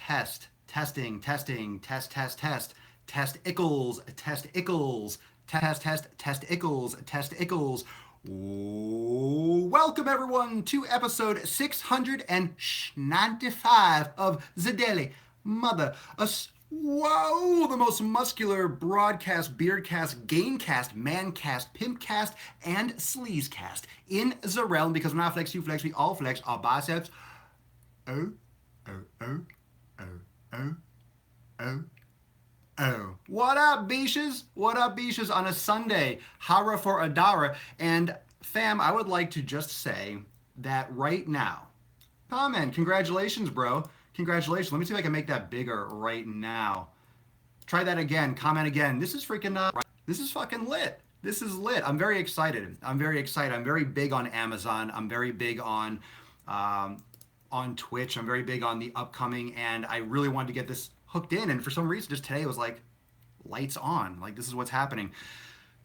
testing, testing, test Ickles, test Ickles, test Ickles, test Ickles. Welcome everyone to episode 695 of the Daily Mother. Whoa, the most muscular broadcast, beardcast, gamecast, mancast, pimpcast, and sleazecast in the realm, because when I flex, you flex, we all flex our biceps. Oh, oh, oh, oh, oh, oh. Oh, what up, beaches? What up, beaches? On a Sunday, hara for Adara. And fam, I would like to just say that right now, oh man, congratulations, bro. Congratulations. Let me see if I can make that bigger right now. Try that again. Comment again. This is freaking, this is fucking lit. This is lit. I'm very excited. I'm very excited. I'm very big on Amazon. I'm very big on Twitch. I'm very big on the upcoming, and I really wanted to get this hooked in. And for some reason, just today it was like lights on. Like, this is what's happening.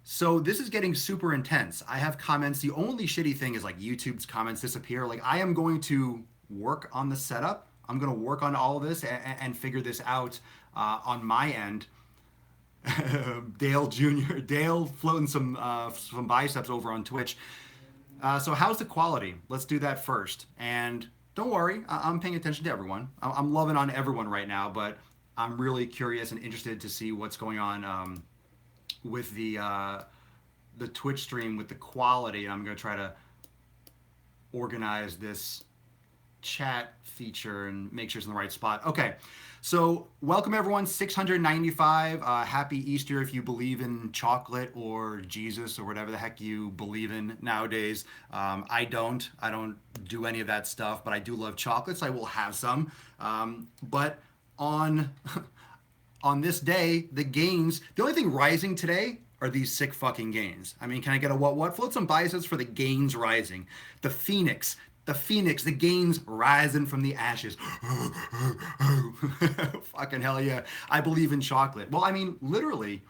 So this is getting super intense. I have comments. The only shitty thing is like YouTube's comments disappear. Like, I am going to work on the setup. I'm going to work on all of this and figure this out on my end. Dale Jr. Dale floating some biceps over on Twitch. So how's the quality? Let's do that first. And don't worry, I'm paying attention to everyone. I'm loving on everyone right now, but I'm really curious and interested to see what's going on with the Twitch stream, with the quality. I'm going to try to organize this chat feature and make sure it's in the right spot. Okay, so welcome everyone, 695. Happy Easter if you believe in chocolate or Jesus or whatever the heck you believe in nowadays. I don't do any of that stuff, but I do love chocolates. I will have some. But on this day, the gains, the only thing rising today are these sick fucking gains. I mean, can I get a what? Float some biceps for the gains rising. The Phoenix, the gains rising from the ashes. Fucking hell yeah. I believe in chocolate. Well, I mean, literally,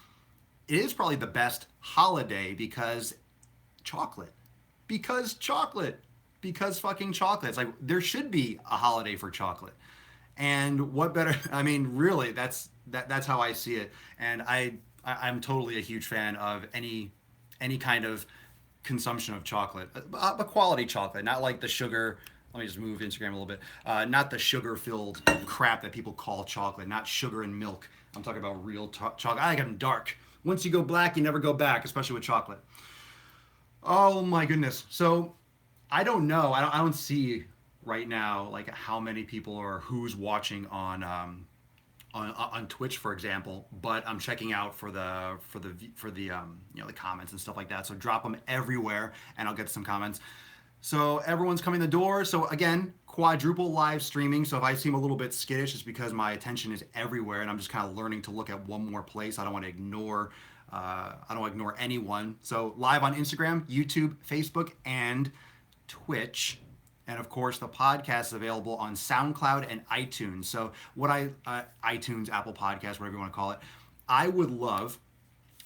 it is probably the best holiday because chocolate. Because chocolate. Because fucking chocolate. It's like, there should be a holiday for chocolate. And what better, I mean, really, that's how I see it. And I'm totally a huge fan of any kind of consumption of chocolate, but quality chocolate, not like the sugar. Let me just move Instagram a little bit. Not the sugar-filled crap that people call chocolate, not sugar and milk. I'm talking about real chocolate. I like them dark. Once you go black, you never go back, especially with chocolate. Oh my goodness. So I don't know. I don't see right now like how many people or who's watching on Twitch, for example, but I'm checking out for the the comments and stuff like that. So drop them everywhere, and I'll get some comments. So everyone's coming the door. So again, quadruple live streaming. So if I seem a little bit skittish, it's because my attention is everywhere, and I'm just kind of learning to look at one more place. I don't want to ignore. I don't want to ignore anyone. So live on Instagram, YouTube, Facebook, and Twitch. And of course, the podcast is available on SoundCloud and iTunes. So iTunes, Apple Podcasts, whatever you want to call it. I would love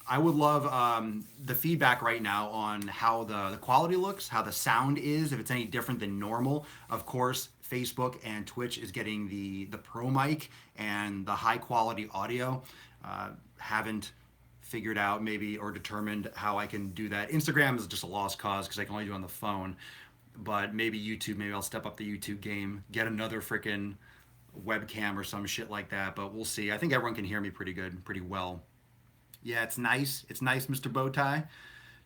the feedback right now on how the quality looks, how the sound is, if it's any different than normal. Of course, Facebook and Twitch is getting the pro mic and the high quality audio. Haven't figured out maybe or determined how I can do that. Instagram is just a lost cause because I can only do it on the phone. But maybe YouTube, maybe I'll step up the YouTube game, get another freaking webcam or some shit like that. But we'll see. I think everyone can hear me pretty good, pretty well. Yeah, it's nice. It's nice, Mr. Bowtie.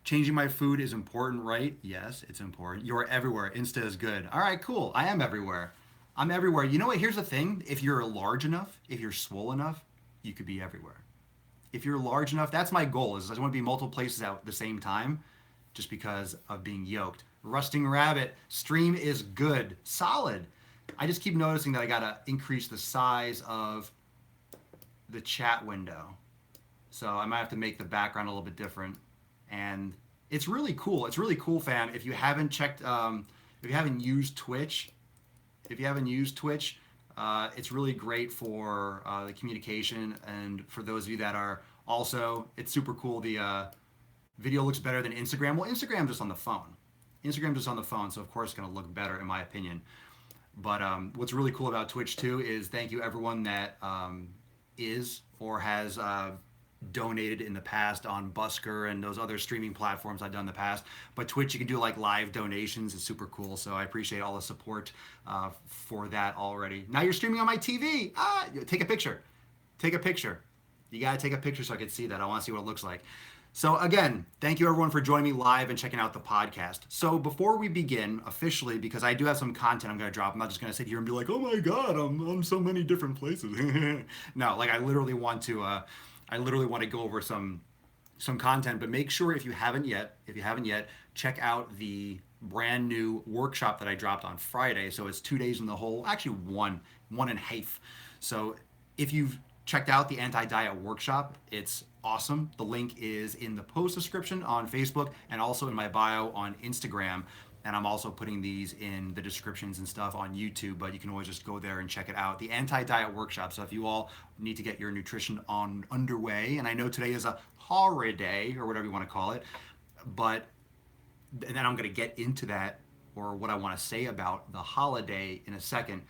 Changing my food is important, right? Yes, it's important. You're everywhere. Insta is good. All right, cool. I am everywhere. I'm everywhere. You know what? Here's the thing. If you're large enough, if you're swole enough, you could be everywhere. If you're large enough, that's my goal. Is I just want to be multiple places at the same time just because of being yoked. Rusting Rabbit, stream is good. Solid. I just keep noticing that I gotta increase the size of the chat window. So I might have to make the background a little bit different. And it's really cool. It's really cool, fam. If you haven't checked, if you haven't used Twitch, it's really great for the communication. And for those of you that are also, it's super cool. The video looks better than Instagram. Well, Instagram just on the phone. So of course it's going to look better in my opinion. But what's really cool about Twitch too is thank you everyone that is or has donated in the past on Busker and those other streaming platforms I've done in the past. But Twitch, you can do like live donations. It's super cool. So I appreciate all the support for that already. Now you're streaming on my TV. Take a picture. Take a picture. You got to take a picture so I can see that. I want to see what it looks like. So again, thank you everyone for joining me live and checking out the podcast. So before we begin officially, because I do have some content I'm going to drop, I'm not just going to sit here and be like, oh my God, I'm so many different places. No, like I literally want to go over some content, but make sure if you haven't yet, check out the brand new workshop that I dropped on Friday. So it's 2 days in the hole, actually one and a half. So if you've checked out the anti-diet workshop, it's awesome. The link is in the post description on Facebook and also in my bio on Instagram. And I'm also putting these in the descriptions and stuff on YouTube, but you can always just go there and check it out. The anti-diet workshop. So if you all need to get your nutrition on underway, and I know today is a holiday or whatever you want to call it, but and then I'm going to get into that or what I want to say about the holiday in a second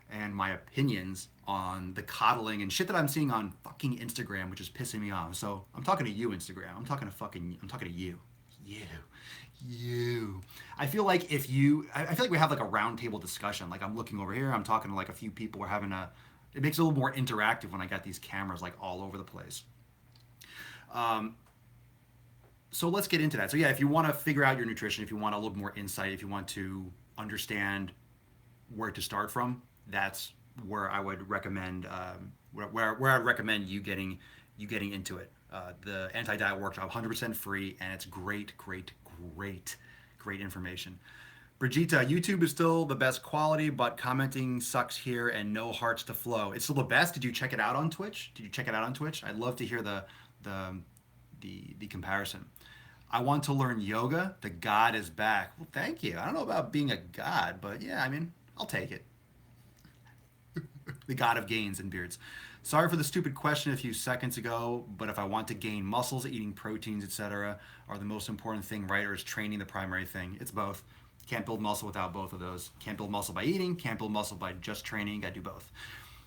and my opinions on the coddling and shit that I'm seeing on fucking Instagram, which is pissing me off. So I'm talking to you, Instagram. I'm talking to you. You. I feel like I feel like we have like a roundtable discussion. Like I'm looking over here, I'm talking to like a few people. It makes it a little more interactive when I got these cameras like all over the place. So let's get into that. So yeah, if you want to figure out your nutrition, if you want a little more insight, if you want to understand where to start from, that's where I would recommend where I'd recommend you getting into it. The anti-diet workshop, 100% free, and it's great information. Brigitte, YouTube is still the best quality, but commenting sucks here and no hearts to flow. It's still the best. Did you check it out on Twitch? I'd love to hear the comparison. I want to learn yoga. The God is back. Well, thank you. I don't know about being a god, but yeah, I mean, I'll take it. The god of gains and beards. Sorry for the stupid question a few seconds ago, but if I want to gain muscles, eating proteins, etc., are the most important thing, right? Or is training the primary thing? It's both. Can't build muscle without both of those. Can't build muscle by eating, can't build muscle by just training. Gotta do both.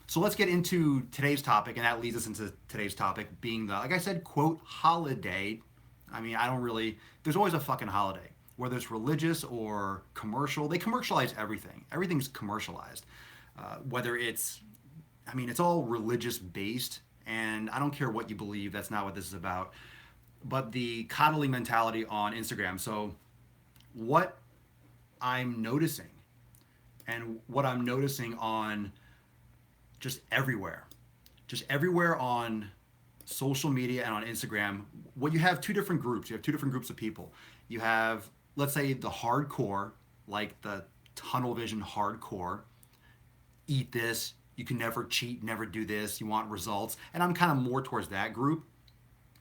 So let's get into today's topic, and that leads us into today's topic being the, like I said, quote, holiday. I mean, there's always a fucking holiday. Whether it's religious or commercial, they commercialize everything. Everything's commercialized. Whether it's all religious based, and I don't care what you believe, that's not what this is about. But the coddling mentality on Instagram. So what I'm noticing, and what I'm noticing on just everywhere on social media and on Instagram, what you have two different groups. You have two different groups of people. You have, let's say, the hardcore, like the tunnel vision hardcore, eat this, you can never cheat, never do this, you want results. And I'm kind of more towards that group,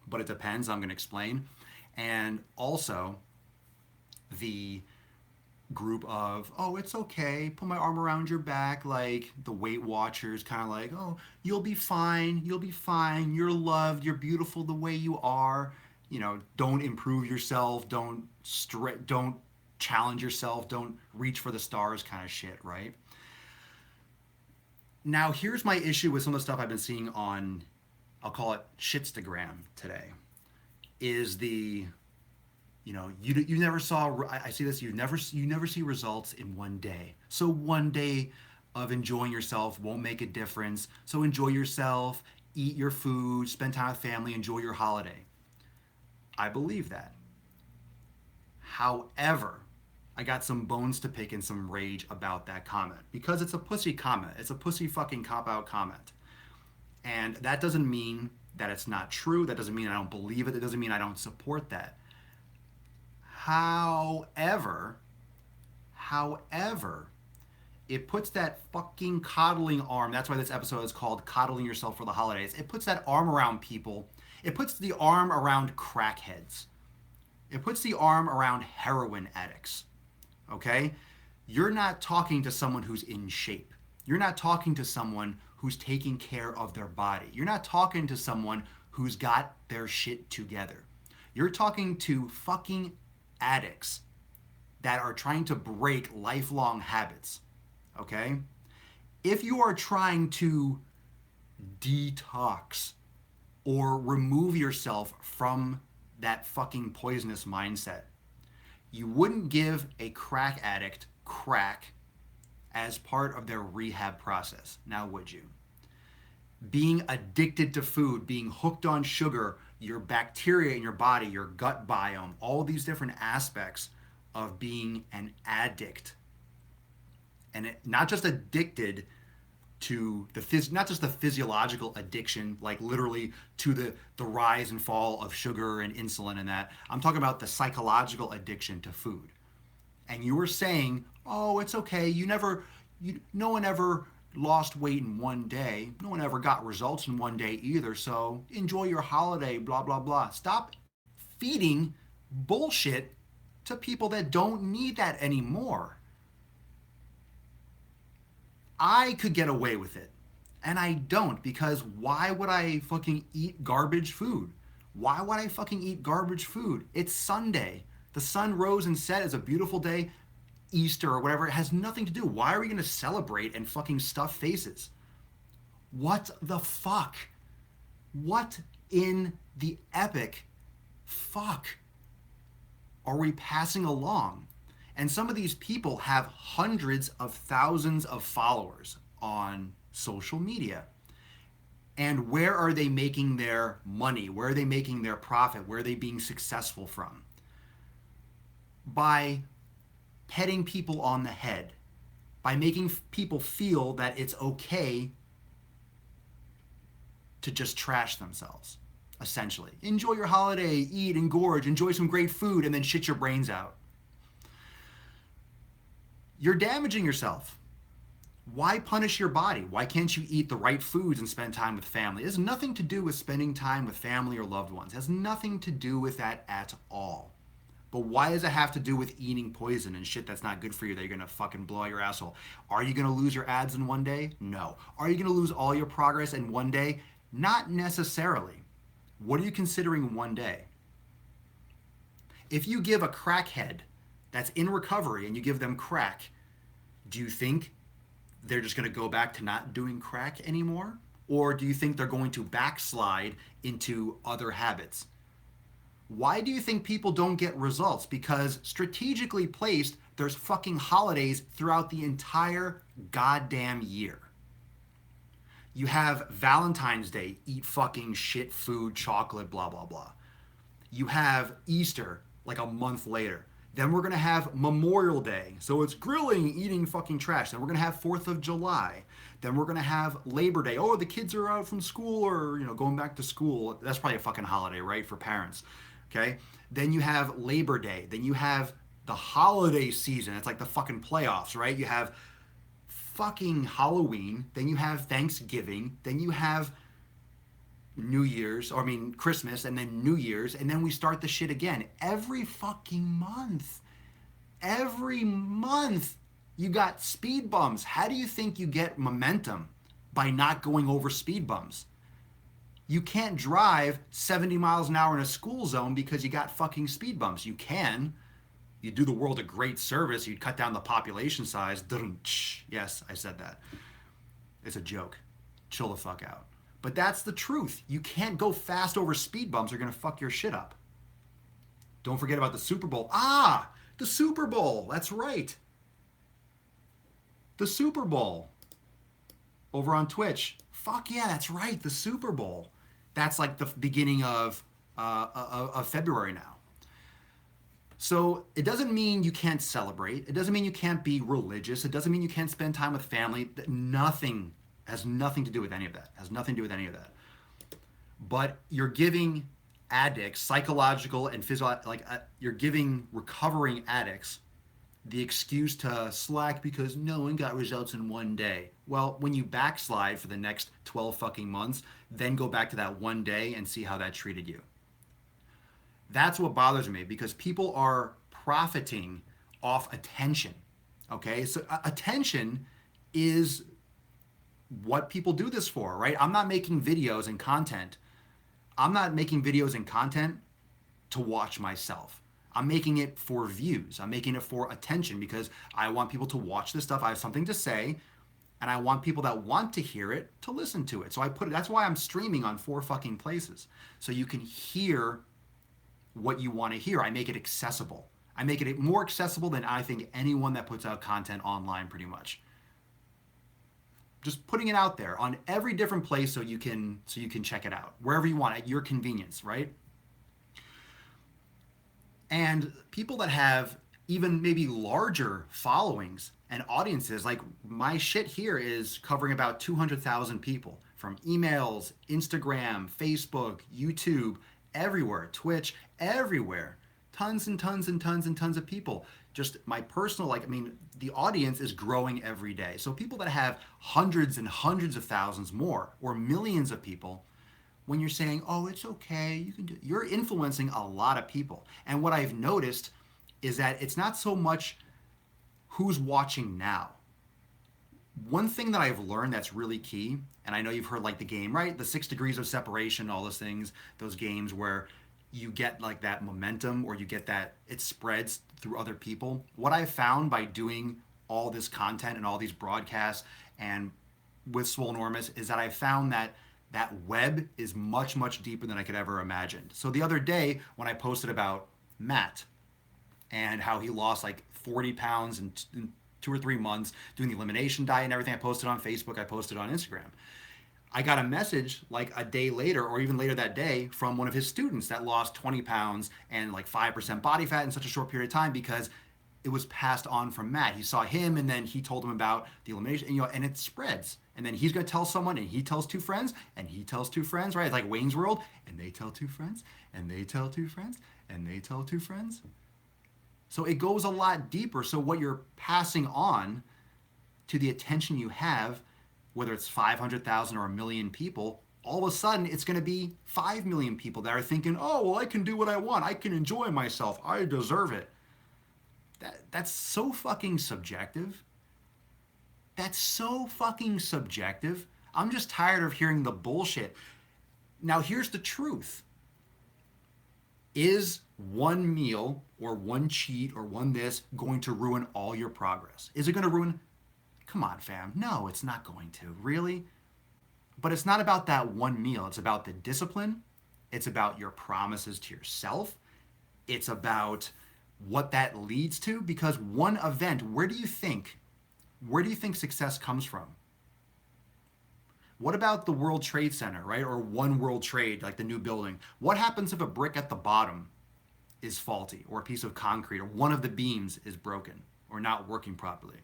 but it depends, I'm going to explain. And also the group of, oh, it's okay, put my arm around your back, like the Weight Watchers, kind of like, oh, you'll be fine, you're loved, you're beautiful the way you are. You know, don't improve yourself, don't challenge yourself, don't reach for the stars kind of shit, right? Now, here's my issue with some of the stuff I've been seeing on, I'll call it shitstagram today, is the, you never saw, I see this, you never see results in one day. So one day of enjoying yourself won't make a difference. So enjoy yourself, eat your food, spend time with family, enjoy your holiday. I believe that. However, I got some bones to pick and some rage about that comment because it's a pussy comment. It's a pussy fucking cop-out comment. And that doesn't mean that it's not true. That doesn't mean I don't believe it. It doesn't mean I don't support that. However, it puts that fucking coddling arm. That's why this episode is called Coddling Yourself for the Holidays. It puts that arm around people. It puts the arm around crackheads. It puts the arm around heroin addicts. Okay? You're not talking to someone who's in shape. You're not talking to someone who's taking care of their body. You're not talking to someone who's got their shit together. You're talking to fucking addicts that are trying to break lifelong habits. okay? If you are trying to detox or remove yourself from that fucking poisonous mindset, you wouldn't give a crack addict crack as part of their rehab process. Now, would you? Being addicted to food, being hooked on sugar, your bacteria in your body, your gut biome, all these different aspects of being an addict. And not just addicted to not just the physiological addiction, like literally to the rise and fall of sugar and insulin and that. I'm talking about the psychological addiction to food. And you were saying, oh, it's okay. No one ever lost weight in one day. No one ever got results in one day either. So enjoy your holiday, blah, blah, blah. Stop feeding bullshit to people that don't need that anymore. I could get away with it. And I don't, because why would I fucking eat garbage food? Why would I fucking eat garbage food? It's Sunday. The sun rose and set. It's a beautiful day. Easter or whatever. It has nothing to do. Why are we going to celebrate and fucking stuff faces? What the fuck? What in the epic fuck are we passing along? And some of these people have hundreds of thousands of followers on social media. And where are they making their money? Where are they making their profit? Where are they being successful from? By petting people on the head, by making people feel that it's okay to just trash themselves, essentially. Enjoy your holiday, eat and gorge, enjoy some great food, and then shit your brains out. You're damaging yourself. Why punish your body? Why can't you eat the right foods and spend time with family? It has nothing to do with spending time with family or loved ones. It has nothing to do with that at all. But why does it have to do with eating poison and shit that's not good for you that you're going to fucking blow out your asshole? Are you going to lose your ads in one day? No. Are you going to lose all your progress in one day? Not necessarily. What are you considering one day? If you give a crackhead that's in recovery and you give them crack, do you think they're just going to go back to not doing crack anymore? Or do you think they're going to backslide into other habits? Why do you think people don't get results? Because strategically placed, there's fucking holidays throughout the entire goddamn year. You have Valentine's Day, eat fucking shit food, chocolate, blah, blah, blah. You have Easter, like a month later. Then we're going to have Memorial Day. So it's grilling, eating fucking trash. Then we're going to have 4th of July. Then we're going to have Labor Day. Oh, the kids are out from school or, going back to school. That's probably a fucking holiday, right, for parents. Okay? Then you have Labor Day. Then you have the holiday season. It's like the fucking playoffs, right? You have fucking Halloween. Then you have Thanksgiving. Then you have Christmas, and then New Year's, and then we start the shit again. Every fucking month. Every month you got speed bumps. How do you think you get momentum? By not going over speed bumps. You can't drive 70 miles an hour in a school zone because you got fucking speed bumps. You can. You do the world a great service. You'd cut down the population size. Yes, I said that. It's a joke. Chill the fuck out. But that's the truth. You can't go fast over speed bumps. They're going to fuck your shit up. Don't forget about the Super Bowl. The Super Bowl. That's right. The Super Bowl. Over on Twitch. Fuck yeah, that's right. The Super Bowl. That's like the beginning of February now. So it doesn't mean you can't celebrate. It doesn't mean you can't be religious. It doesn't mean you can't spend time with family. Nothing has nothing to do with any of that. Has nothing to do with any of that. But you're giving addicts, psychological and physical, you're giving recovering addicts the excuse to slack because no one got results in one day. Well, when you backslide for the next 12 fucking months, then go back to that one day and see how that treated you. That's what bothers me, because people are profiting off attention. Okay, so attention is what people do this for, right? I'm not making videos and content. I'm not making videos and content to watch myself. I'm making it for views. I'm making it for attention because I want people to watch this stuff. I have something to say, and I want people that want to hear it to listen to it. So I put it, that's why I'm streaming on 4 fucking places. So you can hear what you want to hear. I make it accessible. I make it more accessible than I think anyone that puts out content online pretty much. Just putting it out there on every different place so you can check it out wherever you want at your convenience, right? And people that have even maybe larger followings and audiences, like my shit here is covering about 200,000 people from emails, Instagram, Facebook, YouTube, everywhere, Twitch, everywhere. Tons and tons and tons and tons of people. Just my personal, like, I mean, the audience is growing every day. So people that have hundreds and hundreds of thousands more or millions of people, when you're saying, oh, it's okay, you can do it, you're influencing a lot of people. And what I've noticed is that it's not so much who's watching now. One thing that I've learned that's really key, and I know you've heard like the game, right? The 6 degrees of separation, all those things, those games where you get like that momentum or you get that it spreads through other people. What I've found by doing all this content and all these broadcasts and with Swole is that I found that that web is much, much deeper than I could ever imagine. So the other day when I posted about Matt and how he lost like 40 pounds in 2 or 3 months doing the elimination diet and everything, I posted on Facebook, I posted on Instagram. I got a message like a day later or even later that day from one of his students that lost 20 pounds and like 5% body fat in such a short period of time because it was passed on from Matt. He saw him and then he told him about the elimination, and, you know, and it spreads. And then he's going to tell someone and he tells 2 friends and he tells 2 friends, right? It's like Wayne's World, and they tell 2 friends and they tell 2 friends and they tell 2 friends. So it goes a lot deeper. So what you're passing on to the attention you have, whether it's 500,000 or a million people, all of a sudden it's going to be 5 million people that are thinking, oh, well, I can do what I want. I can enjoy myself. I deserve it. That's so fucking subjective. That's so fucking subjective. I'm just tired of hearing the bullshit. Now, here's the truth. Is one meal or one cheat or one this going to ruin all your progress? Is it going to ruin? Come on, fam. No, it's not going to. Really? But it's not about that one meal. It's about the discipline. It's about your promises to yourself. It's about what that leads to. Because one event, where do you think success comes from? What about the World Trade Center, right? Or One World Trade, like the new building? What happens if a brick at the bottom is faulty, or a piece of concrete, or one of the beams is broken or not working properly?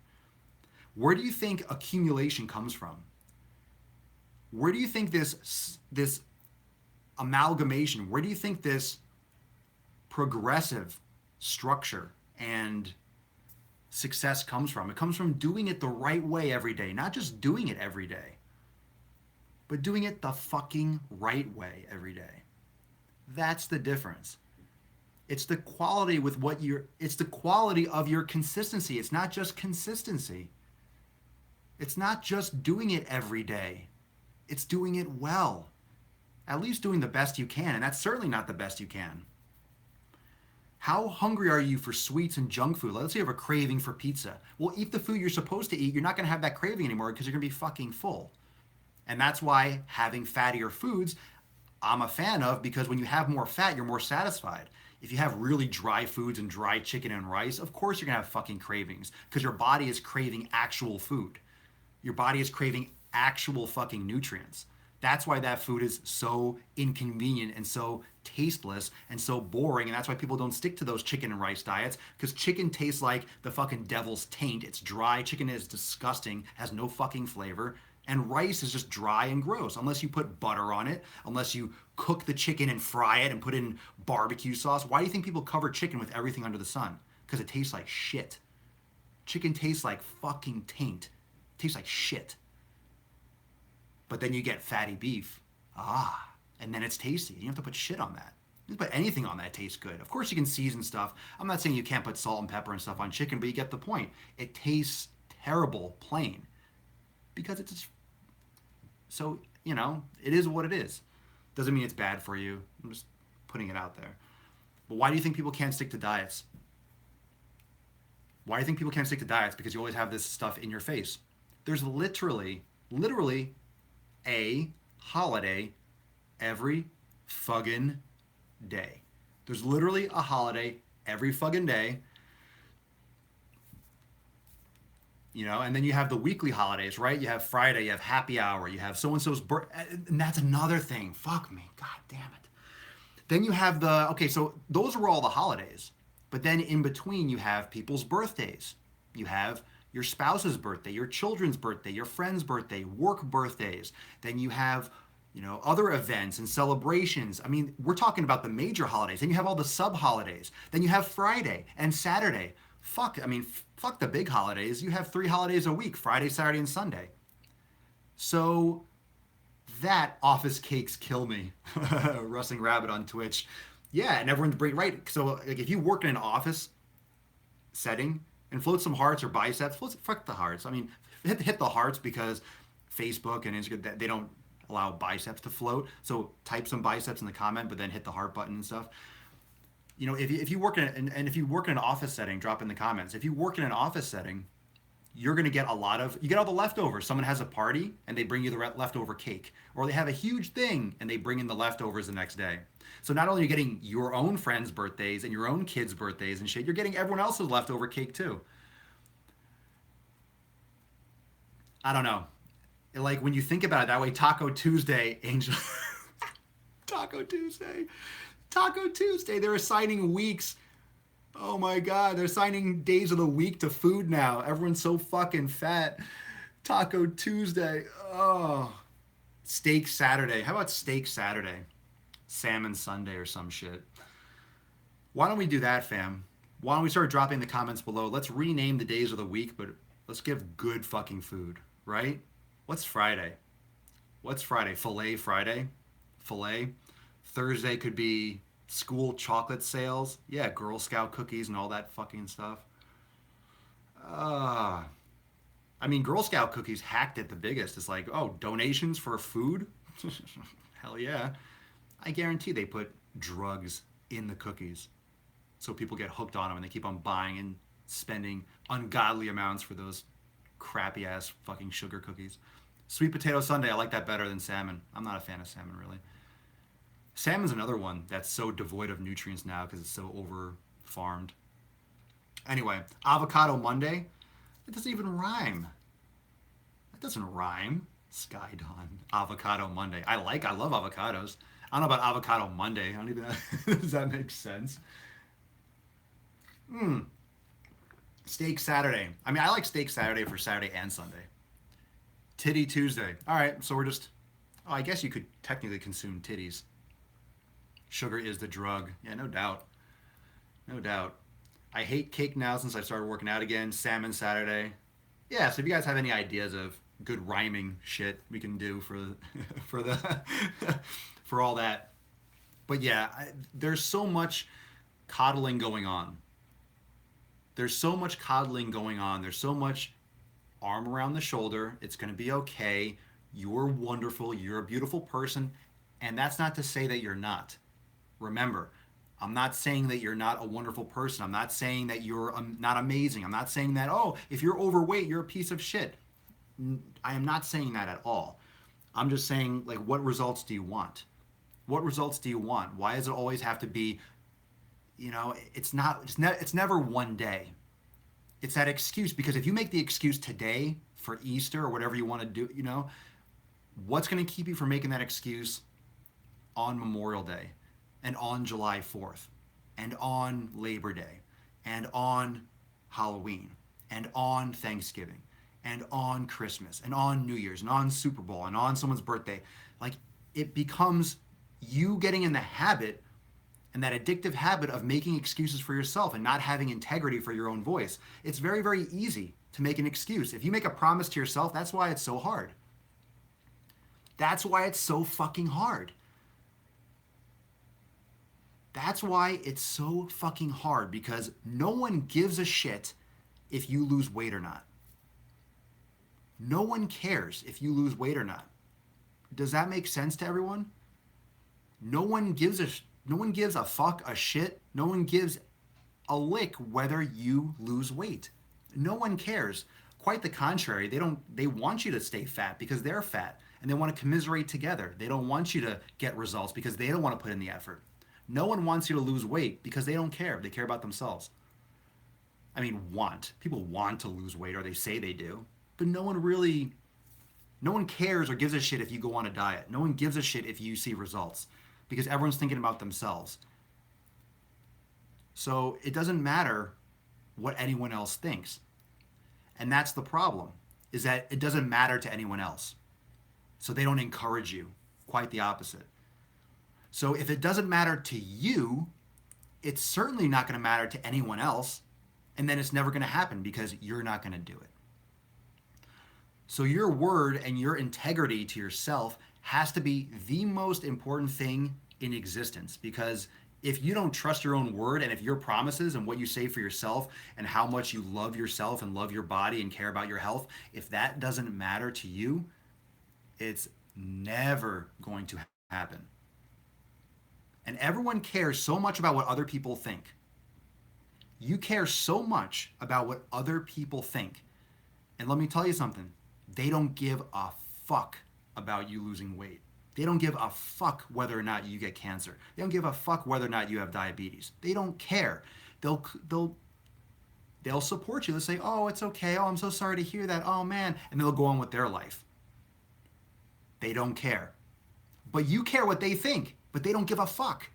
Where do you think accumulation comes from? Where do you think this amalgamation, where do you think this progressive structure and success comes from? It comes from doing it the right way every day, not just doing it every day, but doing it the fucking right way every day. That's the difference. It's the quality with what it's the quality of your consistency. It's not just consistency. It's not just doing it every day. It's doing it well. At least doing the best you can, and that's certainly not the best you can. How hungry are you for sweets and junk food? Let's say you have a craving for pizza. Well, eat the food you're supposed to eat. You're not going to have that craving anymore because you're going to be fucking full. And that's why having fattier foods, I'm a fan of, because when you have more fat, you're more satisfied. If you have really dry foods and dry chicken and rice, of course you're going to have fucking cravings because your body is craving actual food. Your body is craving actual fucking nutrients. That's why that food is so inconvenient and so tasteless and so boring, and that's why people don't stick to those chicken and rice diets, because chicken tastes like the fucking devil's taint. It's dry. Chicken is disgusting, has no fucking flavor, and rice is just dry and gross unless you put butter on it, unless you cook the chicken and fry it and put in barbecue sauce. Why do you think people cover chicken with everything under the sun? Because it tastes like shit. Chicken tastes like fucking taint. It tastes like shit. But then you get fatty beef. And then it's tasty. You don't have to put shit on that. You can put anything on that tastes good. Of course you can season stuff. I'm not saying you can't put salt and pepper and stuff on chicken, but you get the point. It tastes terrible plain because it's just, so, you know, it is what it is. Doesn't mean it's bad for you. I'm just putting it out there. But why do you think people can't stick to diets? Why do you think people can't stick to diets? Because you always have this stuff in your face. There's literally a holiday every fucking day. There's literally a holiday every fucking day. You know, and then you have the weekly holidays, right? You have Friday, you have happy hour, you have so-and-so's birth, and that's another thing. Fuck me, god damn it. Then you have okay, so those were all the holidays. But then in between, you have people's birthdays. You have your spouse's birthday, your children's birthday, your friend's birthday, work birthdays. Then you have, you know, other events and celebrations. I mean, we're talking about the major holidays. Then you have all the sub holidays. Then you have Friday and Saturday. Fuck the big holidays. You have 3 holidays a week: Friday, Saturday, and Sunday. So that office cakes kill me. Rustling Rabbit on Twitch. Yeah, and everyone's right. So like, if you work in an office setting and float some hearts or biceps, fuck the hearts. I mean, hit the hearts because Facebook and Instagram, they don't allow biceps to float. So type some biceps in the comment, but then hit the heart button and stuff. You know, if you work if you work in an office setting, drop in the comments. If you work in an office setting, you're going to get you get all the leftovers. Someone has a party and they bring you the leftover cake, or they have a huge thing and they bring in the leftovers the next day. So not only are you getting your own friends' birthdays and your own kids' birthdays and shit, you're getting everyone else's leftover cake too. I don't know. Like, when you think about it that way, Taco Tuesday, Angel. Taco Tuesday. Taco Tuesday. They're assigning weeks. Oh my God. They're assigning days of the week to food now. Everyone's so fucking fat. Taco Tuesday. Oh. Steak Saturday. How about Steak Saturday? Salmon Sunday or some shit. Why don't we do that, fam? Why don't we start dropping the comments below? Let's rename the days of the week, but let's give good fucking food, right? What's Friday? What's Friday? Filet Friday? Filet? Thursday could be school chocolate sales. Yeah, Girl Scout cookies and all that fucking stuff. I mean, Girl Scout cookies hacked it the biggest. It's like, oh, donations for food? Hell yeah. I guarantee they put drugs in the cookies so people get hooked on them and they keep on buying and spending ungodly amounts for those crappy ass fucking sugar cookies. Sweet potato sundae, I like that better than salmon. I'm not a fan of salmon, really. Salmon's another one that's so devoid of nutrients now because it's so over farmed. Anyway, avocado Monday. It doesn't even rhyme. It doesn't rhyme. Sky Dawn. Avocado Monday. I love avocados. I don't know about avocado Monday. I don't even know. Does that make sense? Steak Saturday. I mean, I like Steak Saturday for Saturday and Sunday. Titty Tuesday. All right, so we're just... Oh, I guess you could technically consume titties. Sugar is the drug. Yeah, no doubt. No doubt. I hate cake now since I started working out again. Salmon Saturday. Yeah, so if you guys have any ideas of good rhyming shit we can do for all that. But yeah, there's so much coddling going on. There's so much coddling going on. There's so much arm around the shoulder. It's going to be okay. You're wonderful. You're a beautiful person. And that's not to say that you're not. Remember, I'm not saying that you're not a wonderful person. I'm not saying that you're not amazing. I'm not saying that, oh, if you're overweight, you're a piece of shit. I am not saying that at all. I'm just saying, like, what results do you want? What results do you want? Why does it always have to be, you know, it's never one day. It's that excuse, because if you make the excuse today for Easter or whatever you want to do, you know, what's going to keep you from making that excuse on Memorial Day and on July 4th and on Labor Day and on Halloween and on Thanksgiving and on Christmas and on New Year's and on Super Bowl and on someone's birthday? Like, it becomes you getting in the habit and that addictive habit of making excuses for yourself and not having integrity for your own voice. It's very, very easy to make an excuse. If you make a promise to yourself, that's why it's so hard. That's why it's so fucking hard. That's why it's so fucking hard, because no one gives a shit if you lose weight or not. No one cares if you lose weight or not. Does that make sense to everyone? No one gives a No one gives a fuck, a shit. No one gives a lick whether you lose weight. No one cares. Quite the contrary. They want you to stay fat because they're fat and they want to commiserate together. They don't want you to get results because they don't want to put in the effort. No one wants you to lose weight because they don't care. They care about themselves. I mean, people want to lose weight, or they say they do, but no one cares or gives a shit if you go on a diet. No one gives a shit if you see results because everyone's thinking about themselves. So it doesn't matter what anyone else thinks. And that's the problem, is that it doesn't matter to anyone else. So they don't encourage you. Quite the opposite. So if it doesn't matter to you, it's certainly not going to matter to anyone else. And then it's never going to happen because you're not going to do it. So your word and your integrity to yourself has to be the most important thing in existence, because if you don't trust your own word and if your promises and what you say for yourself and how much you love yourself and love your body and care about your health, if that doesn't matter to you, it's never going to happen. And everyone cares so much about what other people think. You care so much about what other people think. And let me tell you something. They don't give a fuck about you losing weight. They don't give a fuck whether or not you get cancer. They don't give a fuck whether or not you have diabetes. They don't care. They'll support you. They'll say, "Oh, it's okay. Oh, I'm so sorry to hear that. Oh man," and they'll go on with their life. They don't care. But you care what they think, but they don't give a fuck.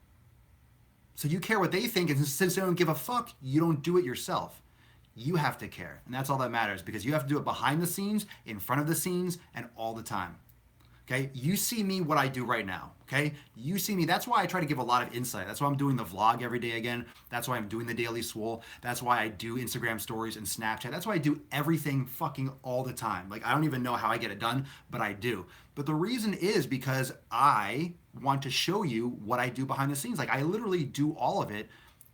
So you care what they think, and since they don't give a fuck, you don't do it yourself. You have to care, and that's all that matters, because you have to do it behind the scenes, in front of the scenes, and all the time. Okay, you see me, what I do right now. Okay, you see me. That's why I try to give a lot of insight. That's why I'm doing the vlog every day again. That's why I'm doing the daily Swole. That's why I do Instagram stories and Snapchat. That's why I do everything fucking all the time. Like, I don't even know how I get it done, but I do. But the reason is because I want to show you what I do behind the scenes. Like, I literally do all of it.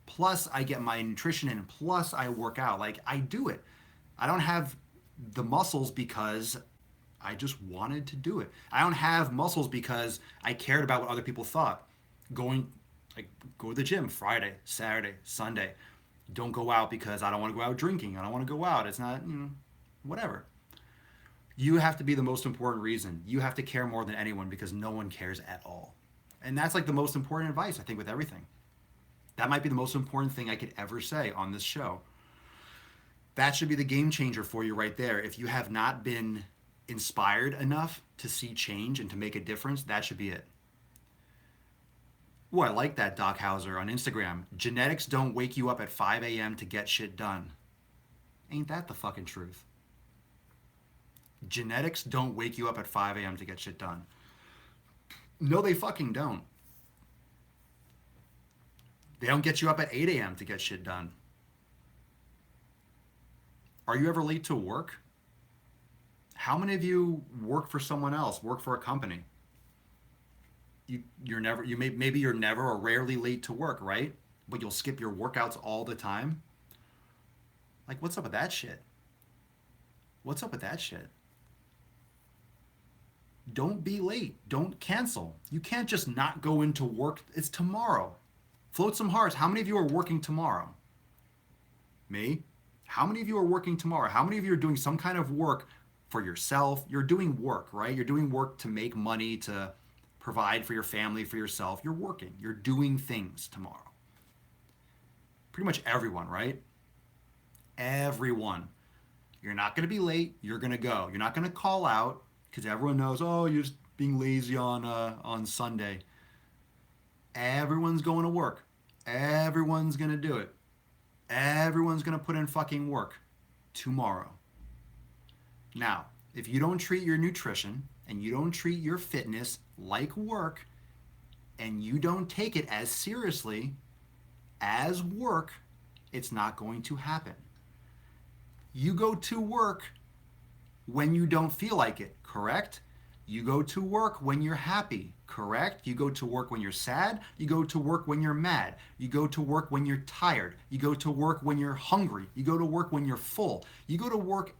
Plus, I get my nutrition in. Plus, I work out. Like, I do it. I don't have the muscles because I just wanted to do it. I don't have muscles because I cared about what other people thought. Go to the gym Friday, Saturday, Sunday. Don't go out because I don't want to go out drinking. I don't want to go out. It's not, whatever. You have to be the most important reason. You have to care more than anyone because no one cares at all. And that's like the most important advice, I think, with everything. That might be the most important thing I could ever say on this show. That should be the game changer for you right there. If you have not been inspired enough to see change and to make a difference, that should be it. Oh, I like that, Doc Hauser on Instagram. Genetics don't wake you up at 5 a.m. to get shit done. Ain't that the fucking truth? Genetics don't wake you up at 5 a.m. to get shit done. No, they fucking don't. They don't get you up at 8 a.m. to get shit done. Are you ever late to work? How many of you work for someone else, work for a company? Maybe you're never or rarely late to work, right? But you'll skip your workouts all the time. Like, what's up with that shit? What's up with that shit? Don't be late. Don't cancel. You can't just not go into work. It's tomorrow. Float some hearts. How many of you are working tomorrow? Me? How many of you are working tomorrow? How many of you are doing some kind of work for yourself? You're doing work, right? You're doing work to make money, to provide for your family, for yourself. You're working. You're doing things tomorrow. Pretty much everyone, right? Everyone. You're not going to be late. You're going to go. You're not going to call out because everyone knows, oh, you're just being lazy on Sunday. Everyone's going to work. Everyone's going to do it. Everyone's going to put in fucking work tomorrow. Now, if you don't treat your nutrition and you don't treat your fitness like work and you don't take it as seriously as work, it's not going to happen. You go to work when you don't feel like it, correct? You go to work when you're happy, correct? You go to work when you're sad. You go to work when you're mad. You go to work when you're tired. You go to work when you're hungry. You go to work when you're full. You go to work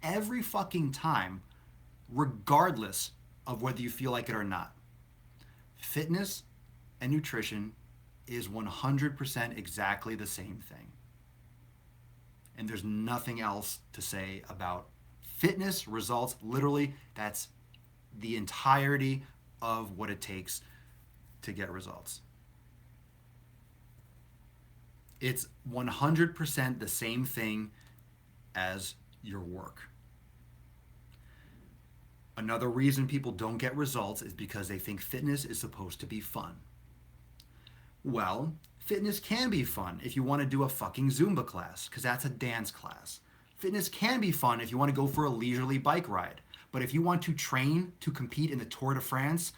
every fucking time, regardless of whether you feel like it or not. Fitness and nutrition is 100% exactly the same thing. And there's nothing else to say about fitness results. Literally, that's the entirety of what it takes to get results. It's 100% the same thing as your work. Another reason people don't get results is because they think fitness is supposed to be fun. Well, fitness can be fun if you want to do a fucking Zumba class, because that's a dance class. Fitness can be fun if you want to go for a leisurely bike ride. But if you want to train to compete in the Tour de France,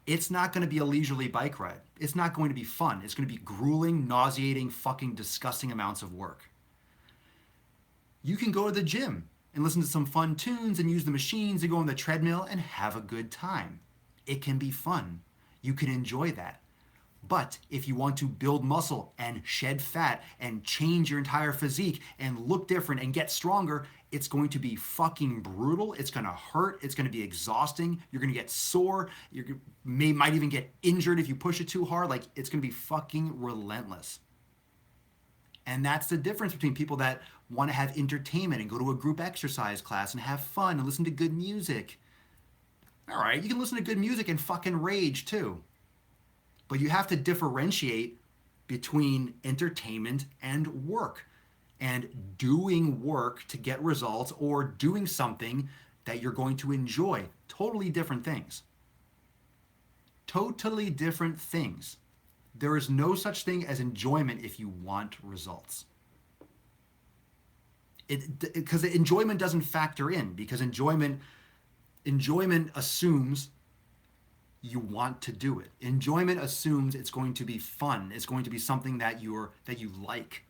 it's not going to be a leisurely bike ride. It's not going to be fun. It's going to be grueling, nauseating, fucking disgusting amounts of work. You can go to the gym and listen to some fun tunes and use the machines and go on the treadmill and have a good time. It can be fun. You can enjoy that. But if you want to build muscle and shed fat and change your entire physique and look different and get stronger, it's going to be fucking brutal. It's going to hurt. It's going to be exhausting. You're going to get sore. Might even get injured if you push it too hard. Like, it's going to be fucking relentless. And that's the difference between people that want to have entertainment and go to a group exercise class and have fun and listen to good music. All right, you can listen to good music and fucking rage too. But you have to differentiate between entertainment and work, and doing work to get results or doing something that you're going to enjoy. Totally different things. Totally different things. There is no such thing as enjoyment if you want results. Because enjoyment doesn't factor in, because enjoyment assumes you want to do it. Enjoyment assumes it's going to be fun. It's going to be something that you like.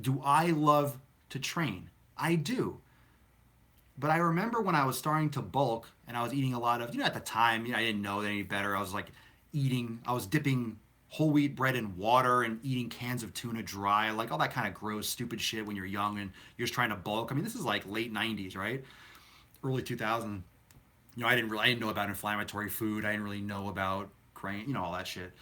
Do I love to train? I do. But I remember when I was starting to bulk and I was eating a lot of, at the time, I didn't know any better. I was dipping whole wheat bread in water and eating cans of tuna dry, like all that kind of gross, stupid shit when you're young and you're just trying to bulk. I mean, this is like late 90s, right? Early 2000s. I didn't know about inflammatory food. I didn't really know about grain, all that shit.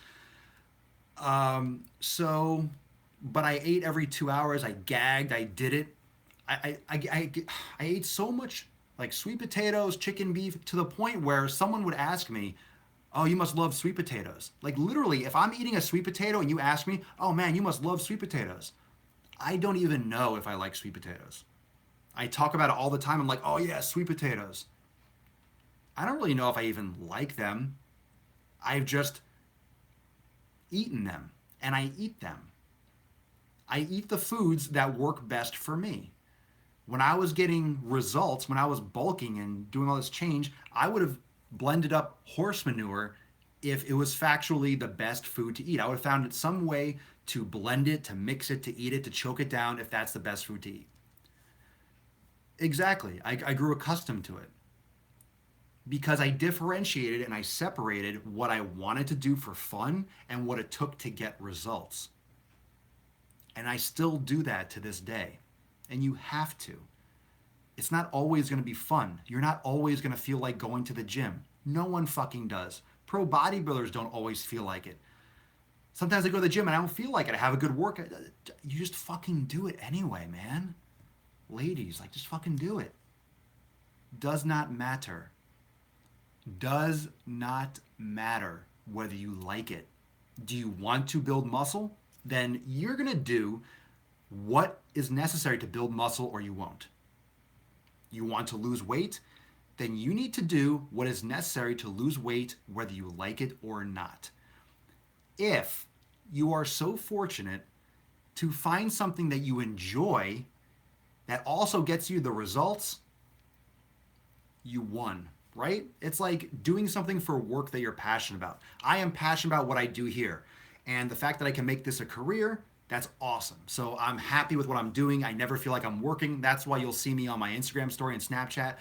But I ate every 2 hours. I gagged. I did it. I ate so much like sweet potatoes, chicken, beef, to the point where someone would ask me, "Oh, you must love sweet potatoes." Like, literally, if I'm eating a sweet potato and you ask me, "Oh man, you must love sweet potatoes," I don't even know if I like sweet potatoes. I talk about it all the time. I'm like, "Oh yeah, sweet potatoes." I don't really know if I even like them. I've just eaten them, and I eat them. I eat the foods that work best for me. When I was getting results, when I was bulking and doing all this change, I would have blended up horse manure if it was factually the best food to eat. I would have found some way to blend it, to mix it, to eat it, to choke it down if that's the best food to eat. Exactly. I grew accustomed to it because I differentiated and I separated what I wanted to do for fun and what it took to get results. And I still do that to this day. And you have to. It's not always going to be fun. You're not always going to feel like going to the gym. No one fucking does. Pro bodybuilders don't always feel like it. Sometimes I go to the gym and I don't feel like it. I have a good workout. You just fucking do it anyway, man. Ladies, like, just fucking do it. Does not matter. Does not matter whether you like it. Do you want to build muscle? Then you're going to do what is necessary to build muscle, or you won't. You want to lose weight? Then you need to do what is necessary to lose weight, whether you like it or not. If you are so fortunate to find something that you enjoy that also gets you the results, you won, right? It's like doing something for work that you're passionate about. I am passionate about what I do here. And the fact that I can make this a career, that's awesome. So I'm happy with what I'm doing. I never feel like I'm working. That's why you'll see me on my Instagram story and Snapchat.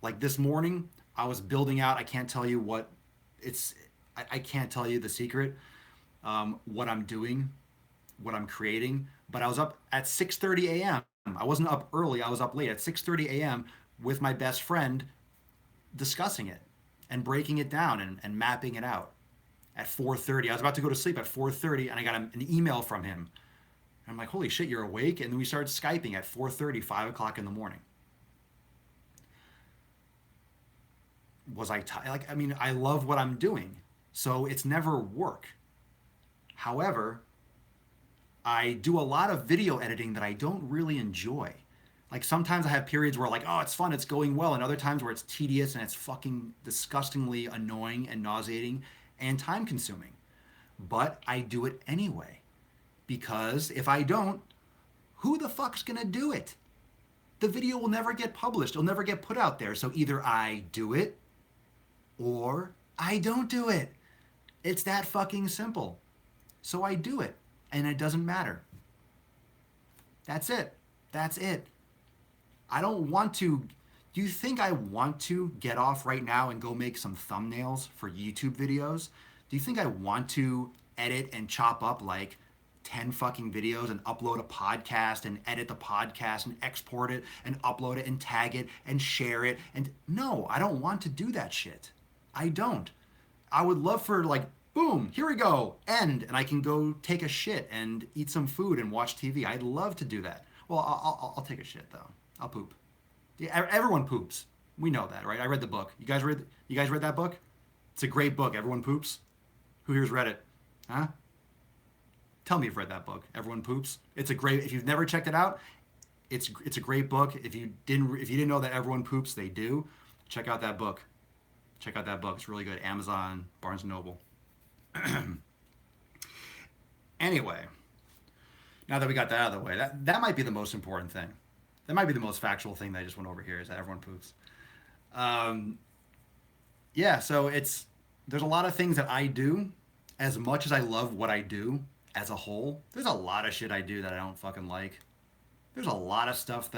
Like this morning, I was building out, I can't tell you what it's, I can't tell you the secret, what I'm doing, what I'm creating. But I was up at 6:30 a.m. I wasn't up early, I was up late at 6:30 a.m. with my best friend discussing it and breaking it down and mapping it out. at 4:30. I was about to go to sleep at 4:30, and I got an email from him. And I'm like, holy shit, you're awake? And then we started Skyping at 4:30, 5 o'clock in the morning. Was I tired? Like, I mean, I love what I'm doing, so it's never work. However, I do a lot of video editing that I don't really enjoy. Like sometimes I have periods where like, oh, it's fun, it's going well, and other times where it's tedious and it's fucking disgustingly annoying and nauseating and time consuming. But I do it anyway. Because if I don't, who the fuck's gonna do it? The video will never get published. It'll never get put out there. So either I do it or I don't do it. It's that fucking simple. So I do it, and it doesn't matter. That's it. That's it. I don't want to. Do you think I want to get off right now and go make some thumbnails for YouTube videos? Do you think I want to edit and chop up like 10 fucking videos and upload a podcast and edit the podcast and export it and upload it and tag it and share it? And no, I don't want to do that shit. I don't. I would love for like, boom, here we go, end, and I can go take a shit and eat some food and watch TV. I'd love to do that. Well, I'll take a shit though. I'll poop. Yeah, everyone poops. We know that, right? I read the book. You guys read that book? It's a great book. Everyone poops. Who here's read it? Huh? Tell me you've read that book. Everyone poops. It's a great. If you've never checked it out, it's a great book. If you didn't know that everyone poops, they do. Check out that book. Check out that book. It's really good. Amazon, Barnes and Noble. Anyway, now that we got that out of the way, that might be the most important thing. That might be the most factual thing that I just went over here is that everyone poops. Yeah, so there's a lot of things that I do. As much as I love what I do as a whole, there's a lot of shit I do that I don't fucking like. There's a lot of stuff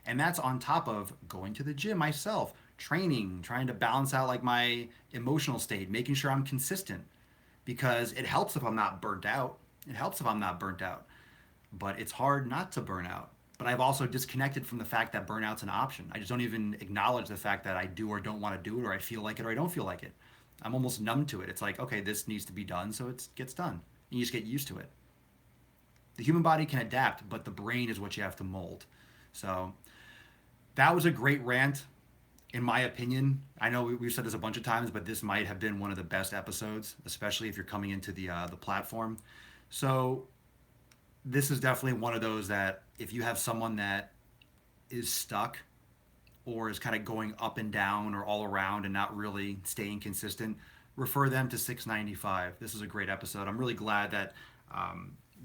and that's on top of going to the gym myself, training, trying to balance out like my emotional state, making sure I'm consistent. Because it helps if I'm not burnt out. It helps if I'm not burnt out. But it's hard not to burn out. But I've also disconnected from the fact that burnout's an option. I just don't even acknowledge the fact that I do or don't want to do it, or I feel like it or I don't feel like it. I'm almost numb to it. It's like, okay, this needs to be done, so it gets done. And you just get used to it. The human body can adapt, but the brain is what you have to mold. So that was a great rant. In my opinion, I know we've said this a bunch of times, but this might have been one of the best episodes, especially if you're coming into the platform. So this is definitely one of those that if you have someone that is stuck or is kind of going up and down or all around and not really staying consistent, refer them to 695. This is a great episode. I'm really glad that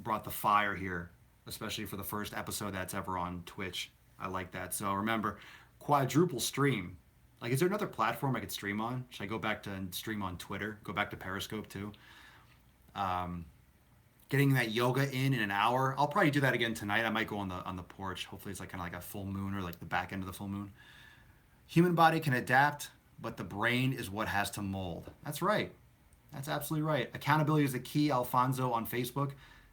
brought the fire here, especially for the first episode that's ever on Twitch. I like that. So remember, quadruple stream. Like, is there another platform I could stream on? Should I go back to stream on Twitter? Go back to Periscope too? Getting that yoga in an hour. I'll probably do that again tonight. I might go on the porch. Hopefully it's like kind of like a full moon or like the back end of the full moon. Human body can adapt, but the brain is what has to mold. That's right. That's absolutely right. Accountability is the key. Alfonso on Facebook.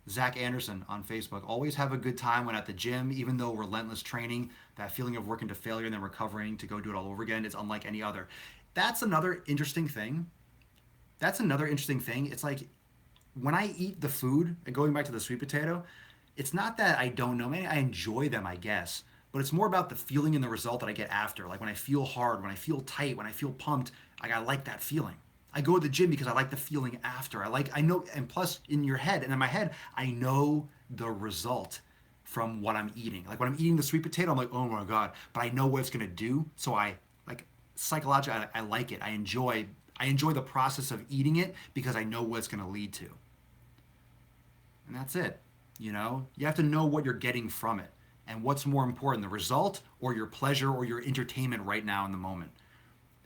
Zach Anderson on Facebook. Always have a good time when at the gym, even though relentless training, that feeling of working to failure and then recovering to go do it all over again is unlike any other. That's another interesting thing. It's like when I eat the food, and going back to the sweet potato, it's not that I don't know. Maybe I enjoy them, I guess. But it's more about the feeling and the result that I get after. Like when I feel hard, when I feel tight, when I feel pumped, I like that feeling. I go to the gym because I like the feeling after. I know, and plus in your head, and in my head, I know the result from what I'm eating. Like when I'm eating the sweet potato, I'm like, oh my God, but I know what it's gonna do. So I like psychologically, I like it. I enjoy the process of eating it because I know what it's gonna lead to. And that's it. You know, you have to know what you're getting from it. And what's more important, the result or your pleasure or your entertainment right now in the moment.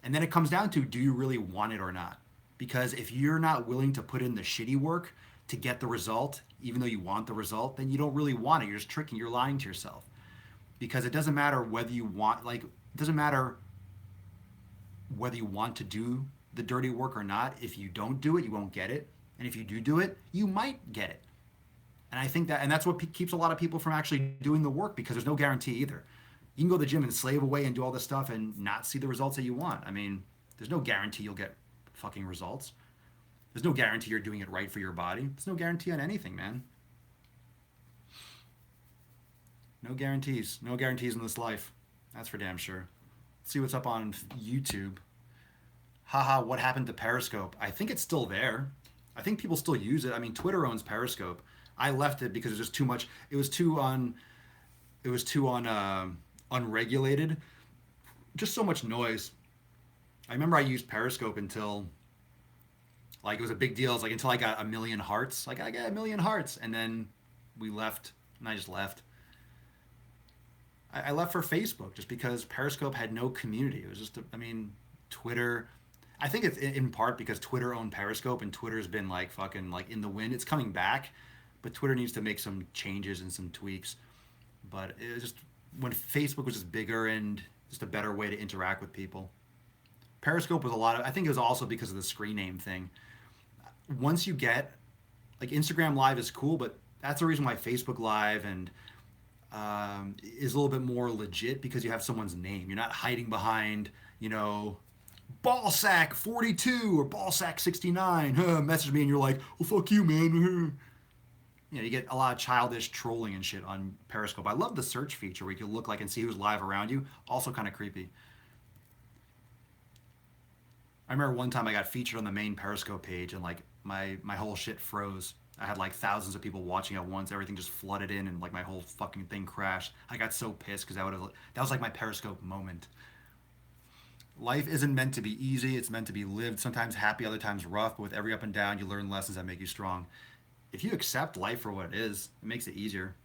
And then it comes down to, do you really want it or not? Because if you're not willing to put in the shitty work to get the result, even though you want the result, then you don't really want it. You're just tricking, you're lying to yourself. Because it doesn't matter whether you want, it doesn't matter whether you want to do the dirty work or not. If you don't do it, you won't get it. And if you do it, you might get it. And I think and that's what keeps a lot of people from actually doing the work, because there's no guarantee either. You can go to the gym and slave away and do all this stuff and not see the results that you want. I mean, there's no guarantee you'll get fucking results. There's no guarantee you're doing it right for your body. There's no guarantee on anything, man. No guarantees. No guarantees in this life. That's for damn sure. Let's see what's up on YouTube. Haha, what happened to Periscope? I think it's still there. I think people still use it. I mean, Twitter owns Periscope. I left it because it was just too much. It was too on. It was too on unregulated. Just so much noise. I remember I used Periscope until like it was a big deal. It's like until I got 1,000,000 hearts. Like I got 1,000,000 hearts, and then we left, and I just left. I left for Facebook just because Periscope had no community. It was just, I mean, Twitter. I think it's in part because Twitter owned Periscope, and Twitter's been like fucking like in the wind. It's coming back, but Twitter needs to make some changes and some tweaks. But it was just when Facebook was just bigger and just a better way to interact with people. Periscope was a lot of. I think it was also because of the screen name thing. Once you get like Instagram Live is cool, but that's the reason why Facebook Live and is a little bit more legit because you have someone's name. You're not hiding behind, you know, Ballsack 42 or Ballsack 69. Message me and you're like, well, fuck you, man. You know, you get a lot of childish trolling and shit on Periscope. I love the search feature where you can look like and see who's live around you. Also kind of creepy. I remember one time I got featured on the main Periscope page and like my whole shit froze. I had like thousands of people watching at once. Everything just flooded in and like my whole fucking thing crashed. I got so pissed because that was like my Periscope moment. Life isn't meant to be easy. It's meant to be lived. Sometimes happy, other times rough. But with every up and down, you learn lessons that make you strong. If you accept life for what it is, it makes it easier.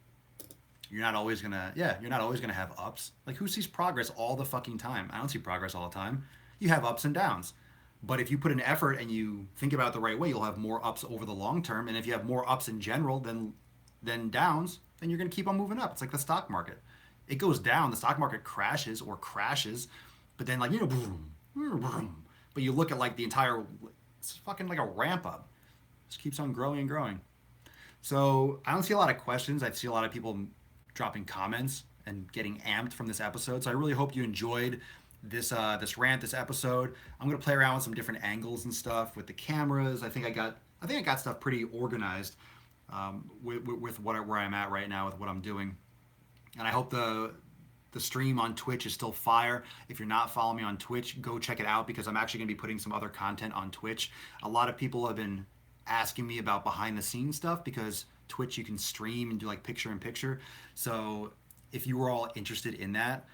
You're not always gonna have ups. Like who sees progress all the fucking time? I don't see progress all the time. You have ups and downs. But if you put in effort and you think about it the right way, you'll have more ups over the long term. And if you have more ups in general than downs, then you're going to keep on moving up. It's like the stock market. It goes down, the stock market crashes, but then like, you know, boom, boom. But you look at like the entire, it's fucking like a ramp up. It just keeps on growing and growing. So I don't see a lot of questions. I see a lot of people dropping comments and getting amped from this episode. So I really hope you enjoyed this rant, this episode. I'm gonna play around with some different angles and stuff with the cameras. I think I got stuff pretty organized with where I'm at right now with what I'm doing. And I hope the stream on Twitch is still fire. If you're not following me on Twitch, go check it out because I'm actually gonna be putting some other content on Twitch. A lot of people have been asking me about behind the scenes stuff because Twitch you can stream and do like picture in picture. So if you were all interested in that,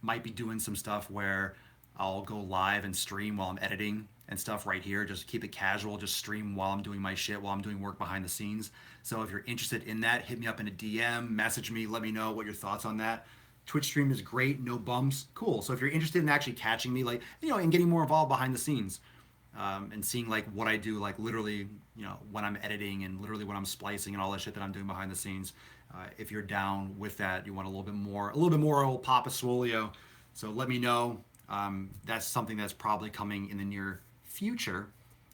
might be doing some stuff where I'll go live and stream while I'm editing and stuff right here. Just keep it casual, just stream while I'm doing my shit, while I'm doing work behind the scenes. So if you're interested in that, hit me up in a DM, message me, let me know what your thoughts on that. Twitch stream is great, no bumps, cool. So if you're interested in actually catching me, like, you know, and getting more involved behind the scenes, and seeing like what I do, like literally, you know, when I'm editing and literally when I'm splicing and all that shit that I'm doing behind the scenes. If you're down with that, you want a little bit more old Papa Swolio. So let me know. That's something that's probably coming in the near future.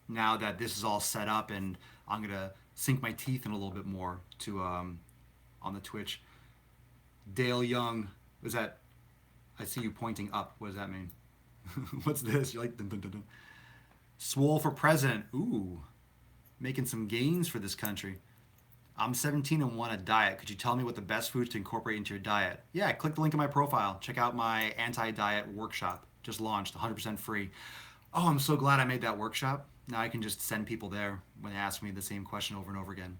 Now that this is all set up, and I'm gonna sink my teeth in a little bit more to on the Twitch. Dale Young, was that? I see you pointing up. What does that mean? What's this? You're like dun, dun, dun, dun. Swole for president. Ooh, making some gains for this country. I'm 17 and want a diet. Could you tell me what the best foods to incorporate into your diet? Yeah, click the link in my profile. Check out my anti-diet workshop. Just launched, 100% free. Oh, I'm so glad I made that workshop. Now I can just send people there when they ask me the same question over and over again.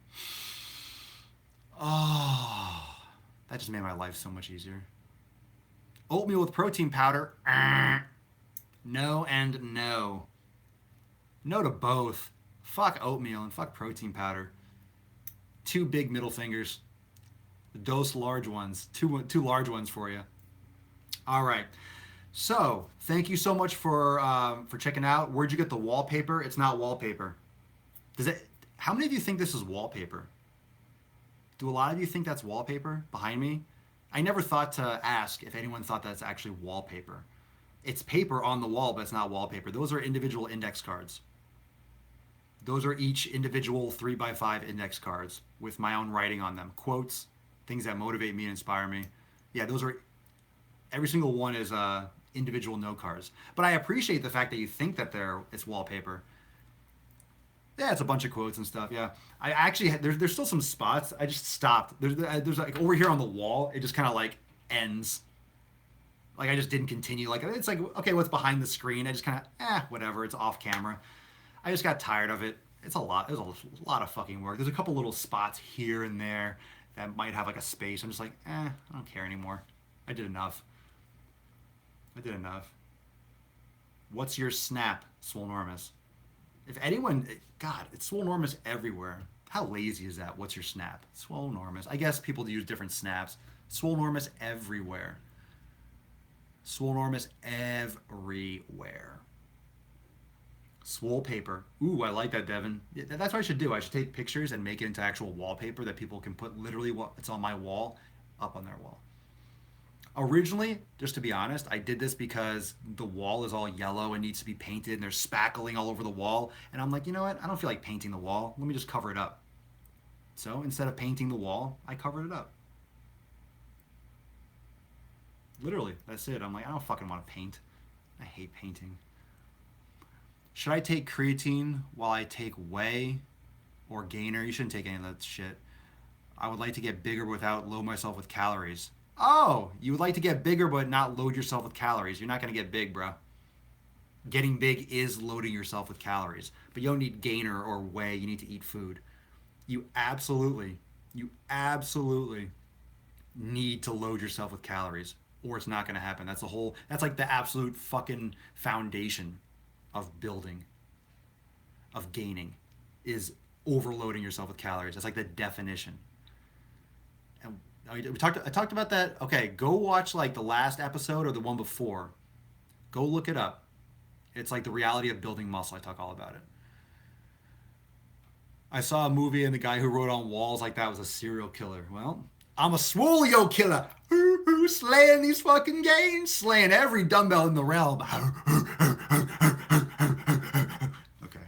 Oh, that just made my life so much easier. Oatmeal with protein powder. No and no. No to both. Fuck oatmeal and fuck protein powder. Two big middle fingers. Those large ones. Two large ones for you. All right. So thank you so much for checking out. Where'd you get the wallpaper? It's not wallpaper. How many of you think this is wallpaper? Do a lot of you think that's wallpaper behind me? I never thought to ask if anyone thought that's actually wallpaper. It's paper on the wall, but it's not wallpaper. Those are individual index cards. Those are each individual 3x5 index cards with my own writing on them. Quotes, things that motivate me and inspire me. Yeah, those are, every single one is individual note cards. But I appreciate the fact that you think that it's wallpaper. Yeah, it's a bunch of quotes and stuff. Yeah, I actually there's still some spots. I just stopped. There's like over here on the wall. It just kind of like ends. Like I just didn't continue. Like it's like okay, what's behind the screen? I just kind of whatever. It's off camera. I just got tired of it. It's a lot. It was a lot of fucking work. There's a couple little spots here and there that might have like a space. I'm just like I don't care anymore. I did enough. I did enough. What's your snap, Swolenormous? If anyone, God, it's Swolenormous everywhere. How lazy is that? What's your snap? Swolenormous. I guess people use different snaps. Swolenormous everywhere. Swolenormous everywhere. Swole paper. Ooh, I like that, Devin. Yeah, that's what I should do. I should take pictures and make it into actual wallpaper that people can put literally what's on my wall up on their wall. Originally, just to be honest, I did this because the wall is all yellow and needs to be painted and there's spackling all over the wall. And I'm like, you know what? I don't feel like painting the wall. Let me just cover it up. So instead of painting the wall, I covered it up. Literally, that's it. I'm like, I don't fucking want to paint. I hate painting. Should I take creatine while I take whey or gainer? You shouldn't take any of that shit. I would like to get bigger without load myself with calories. Oh, you would like to get bigger but not load yourself with calories. You're not going to get big, bro. Getting big is loading yourself with calories. But you don't need gainer or whey. You need to eat food. You absolutely need to load yourself with calories or it's not going to happen. That's like the absolute fucking foundation of building, of gaining, is overloading yourself with calories. That's like the definition. And I talked about that. Okay, go watch like the last episode or the one before. Go look it up. It's like the reality of building muscle. I talk all about it. I saw a movie and the guy who wrote on walls like that was a serial killer. Well, I'm a swolio killer. Slaying these fucking gains. Slaying every dumbbell in the realm. Okay.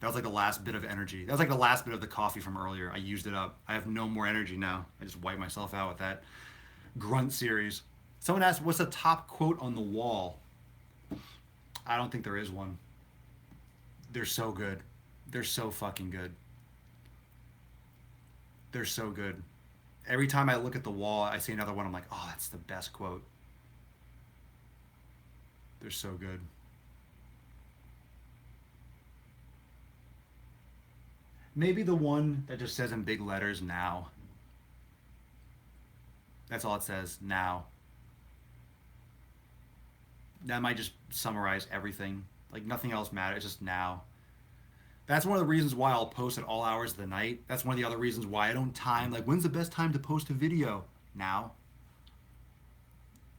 That was like the last bit of energy. That was like the last bit of the coffee from earlier. I used it up. I have no more energy now. I just wiped myself out with that grunt series. Someone asked, what's the top quote on the wall? I don't think there is one. They're so good. They're so fucking good. They're so good. Every time I look at the wall, I see another one. I'm like, oh, that's the best quote. They're so good. Maybe the one that just says in big letters, now. That's all it says, now. That might just summarize everything. Like nothing else matters, it's just now. That's one of the reasons why I'll post at all hours of the night. That's one of the other reasons why I don't time. Like, when's the best time to post a video? Now.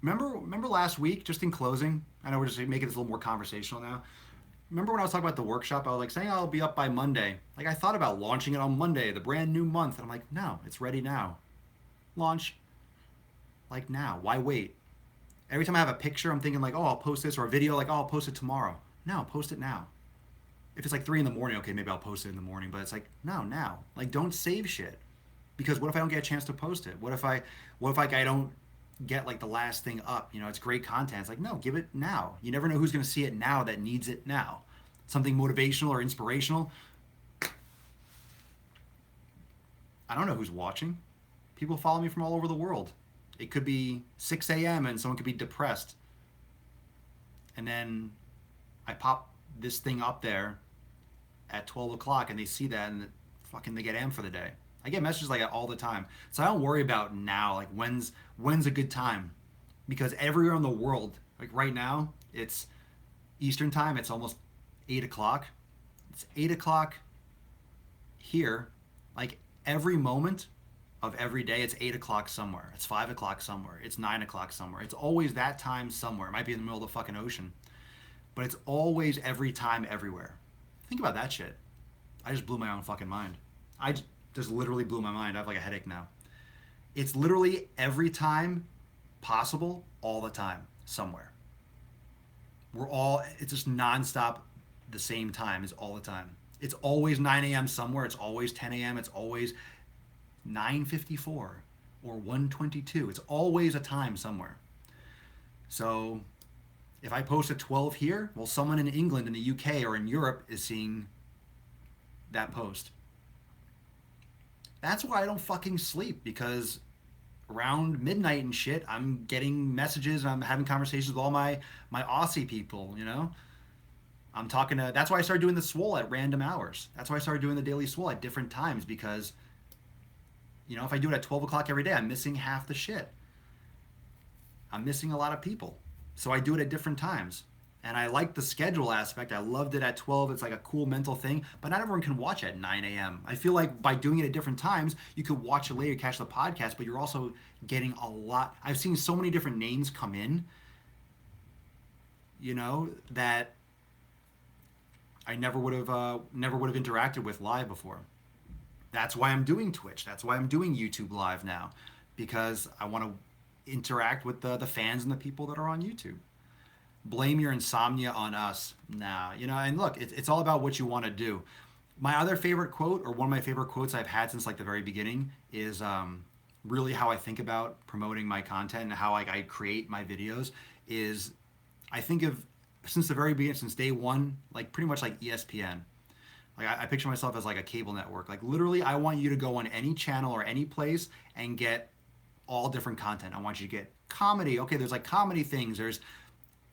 Remember last week, just in closing? I know we're just making this a little more conversational now. Remember when I was talking about the workshop? I was like saying I'll be up by Monday. Like, I thought about launching it on Monday, the brand new month. And I'm like, no, it's ready now. Launch. Like now. Why wait? Every time I have a picture, I'm thinking like, oh, I'll post this, or a video, like, oh, I'll post it tomorrow. No, post it now. If it's like 3 a.m, okay, maybe I'll post it in the morning, but it's like, no, now. Like, don't save shit. Because what if I don't get a chance to post it? What if I don't get like the last thing up? You know, it's great content. It's like, no, give it now. You never know who's going to see it now that needs it now. Something motivational or inspirational. I don't know who's watching. People follow me from all over the world. It could be 6 a.m. and someone could be depressed. And then I pop this thing up there at 12 o'clock and they see that and fucking they get amped for the day. I get messages like that all the time. So I don't worry about now, like when's a good time. Because everywhere in the world, like right now, it's Eastern time, it's almost 8 o'clock. It's 8 o'clock here. Like every moment of every day, it's 8 o'clock somewhere. It's 5 o'clock somewhere. It's 9 o'clock somewhere. It's always that time somewhere. It might be in the middle of the fucking ocean. But it's always every time everywhere. Think about that shit. I just blew my own fucking mind. I just literally blew my mind. I have like a headache now. It's literally every time possible, all the time, somewhere. It's just nonstop the same time is all the time. It's always 9 a.m. somewhere. It's always 10 a.m. It's always 9:54 or 1:22. It's always a time somewhere. So if I post at 12 here, well, someone in England, in the UK, or in Europe is seeing that post. That's why I don't fucking sleep, because around midnight and shit, I'm getting messages and I'm having conversations with all my Aussie people, you know? I'm talking to, that's why I started doing the Swole at random hours. That's why I started doing the daily Swole at different times, because, you know, if I do it at 12 o'clock every day, I'm missing half the shit. I'm missing a lot of people. So I do it at different times. And I like the schedule aspect. I loved it at 12. It's like a cool mental thing. But not everyone can watch at 9 a.m. I feel like by doing it at different times, you could watch it later, catch the podcast, but you're also getting a lot. I've seen so many different names come in, you know, that I never would have interacted with live before. That's why I'm doing Twitch. That's why I'm doing YouTube Live now, because I want to interact with the fans and the people that are on YouTube. Blame your insomnia on us. Nah, you know, and look, it's all about what you want to do. My other favorite quote, or one of my favorite quotes I've had since like the very beginning, is really how I think about promoting my content and how like I create my videos. Is I think of, since the very beginning, since day one, like pretty much like ESPN. Like I picture myself as like a cable network. Like literally, I want you to go on any channel or any place and get all different content. I want you to get comedy. Okay, there's like comedy things. There's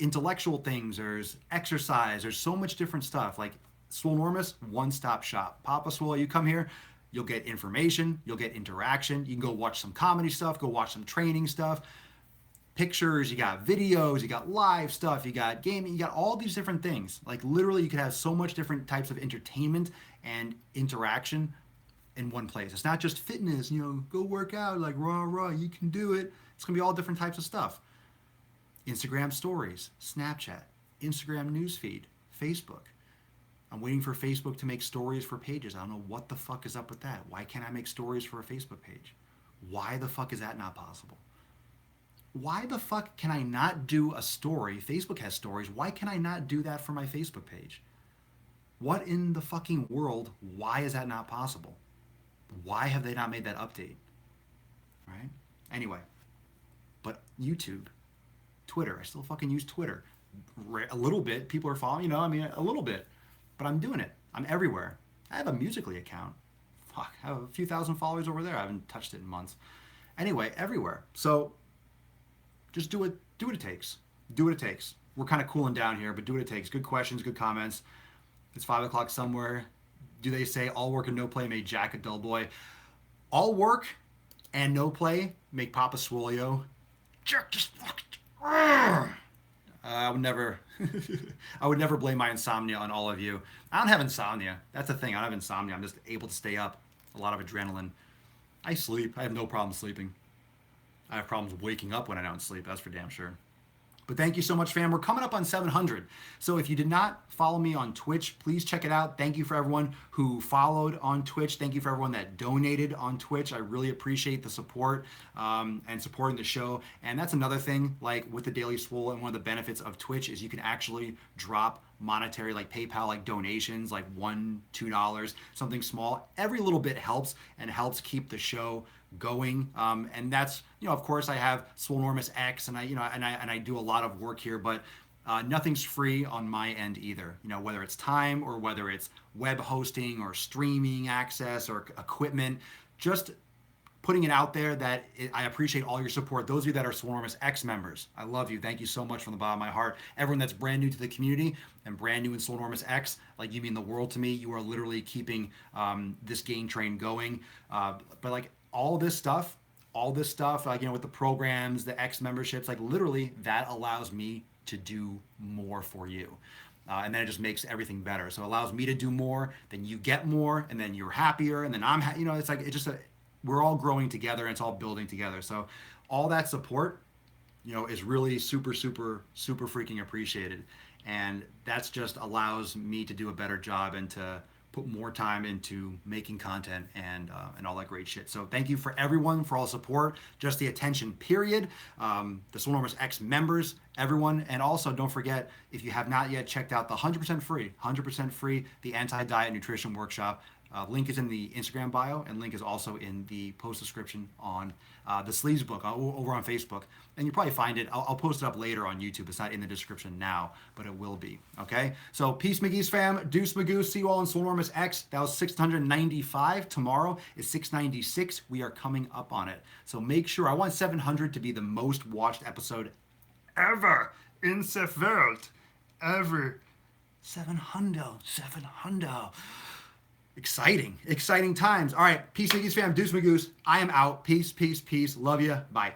intellectual things. There's exercise. There's so much different stuff. Like Swolenormous, one-stop shop. Papa Swole, you come here, you'll get information. You'll get interaction. You can go watch some comedy stuff. Go watch some training stuff. Pictures, you got videos, you got live stuff, you got gaming, you got all these different things. Like literally, you could have so much different types of entertainment and interaction in one place. It's not just fitness, you know, go work out, like rah rah, you can do it. It's gonna be all different types of stuff. Instagram stories, Snapchat, Instagram newsfeed, Facebook. I'm waiting for Facebook to make stories for pages. I don't know what the fuck is up with that. Why can't I make stories for a Facebook page? Why the fuck is that not possible? Why the fuck can I not do a story? Facebook has stories. Why can I not do that for my Facebook page? What in the fucking world? Why is that not possible? Why have they not made that update? Right? Anyway, but YouTube, Twitter, I still fucking use Twitter. A little bit. People are following, you know, I mean, a little bit. But I'm doing it. I'm everywhere. I have a Musical.ly account. Fuck, I have a few thousand followers over there. I haven't touched it in months. Anyway, everywhere. So, just do what it takes. Do what it takes. We're kind of cooling down here, but do what it takes. Good questions, good comments. It's 5 o'clock somewhere. Do they say all work and no play make Jack a dull boy? All work and no play make Papa Swolio. Jack just fucking. I would never, I would never blame my insomnia on all of you. I don't have insomnia. That's the thing. I don't have insomnia. I'm just able to stay up. A lot of adrenaline. I sleep. I have no problem sleeping. I have problems waking up when I don't sleep. That's for damn sure. But thank you so much, fam. We're coming up on 700. So if you did not follow me on Twitch, please check it out. Thank you for everyone who followed on Twitch. Thank you for everyone that donated on Twitch. I really appreciate the support and supporting the show. And that's another thing, like with the Daily Swole, and one of the benefits of Twitch is you can actually drop monetary, like PayPal, like donations, like $1, $2, something small. Every little bit helps and helps keep the show going, and that's, you know, of course I have Swolenormous X, and I do a lot of work here, but nothing's free on my end either. You know, whether it's time or whether it's web hosting or streaming access or equipment, just putting it out there that I appreciate all your support. Those of you that are Swolenormous X members, I love you. Thank you so much from the bottom of my heart. Everyone that's brand new to the community and brand new in Swolenormous X, like, you mean the world to me. You are literally keeping this game train going. But like, all this stuff, like, you know, with the programs, the X memberships, like literally that allows me to do more for you. And then it just makes everything better. So it allows me to do more, then you get more, and then you're happier, and then you know, it's like, it just, we're all growing together, and it's all building together. So all that support, you know, is really super, super, super freaking appreciated. And that's just allows me to do a better job and to put more time into making content and all that great shit. So thank you for everyone for all the support, just the attention, period. The Swolenormous X members, everyone. And also don't forget, if you have not yet checked out the 100% free, the Anti-Diet Nutrition Workshop, Link is in the Instagram bio, and link is also in the post description on the Sleeves book over on Facebook. And you probably find it. I'll post it up later on YouTube. It's not in the description now, but it will be. Okay? So, peace, McGee's fam. Deuce Magoo. See you all in Swolenormous X. That was 695. Tomorrow is 696. We are coming up on it. So, make sure. I want 700 to be the most watched episode ever in the world. Ever. 700. Exciting times. All right, peace, McGee's fam. Deuce Magoose. I am out. Peace. Love you. Bye.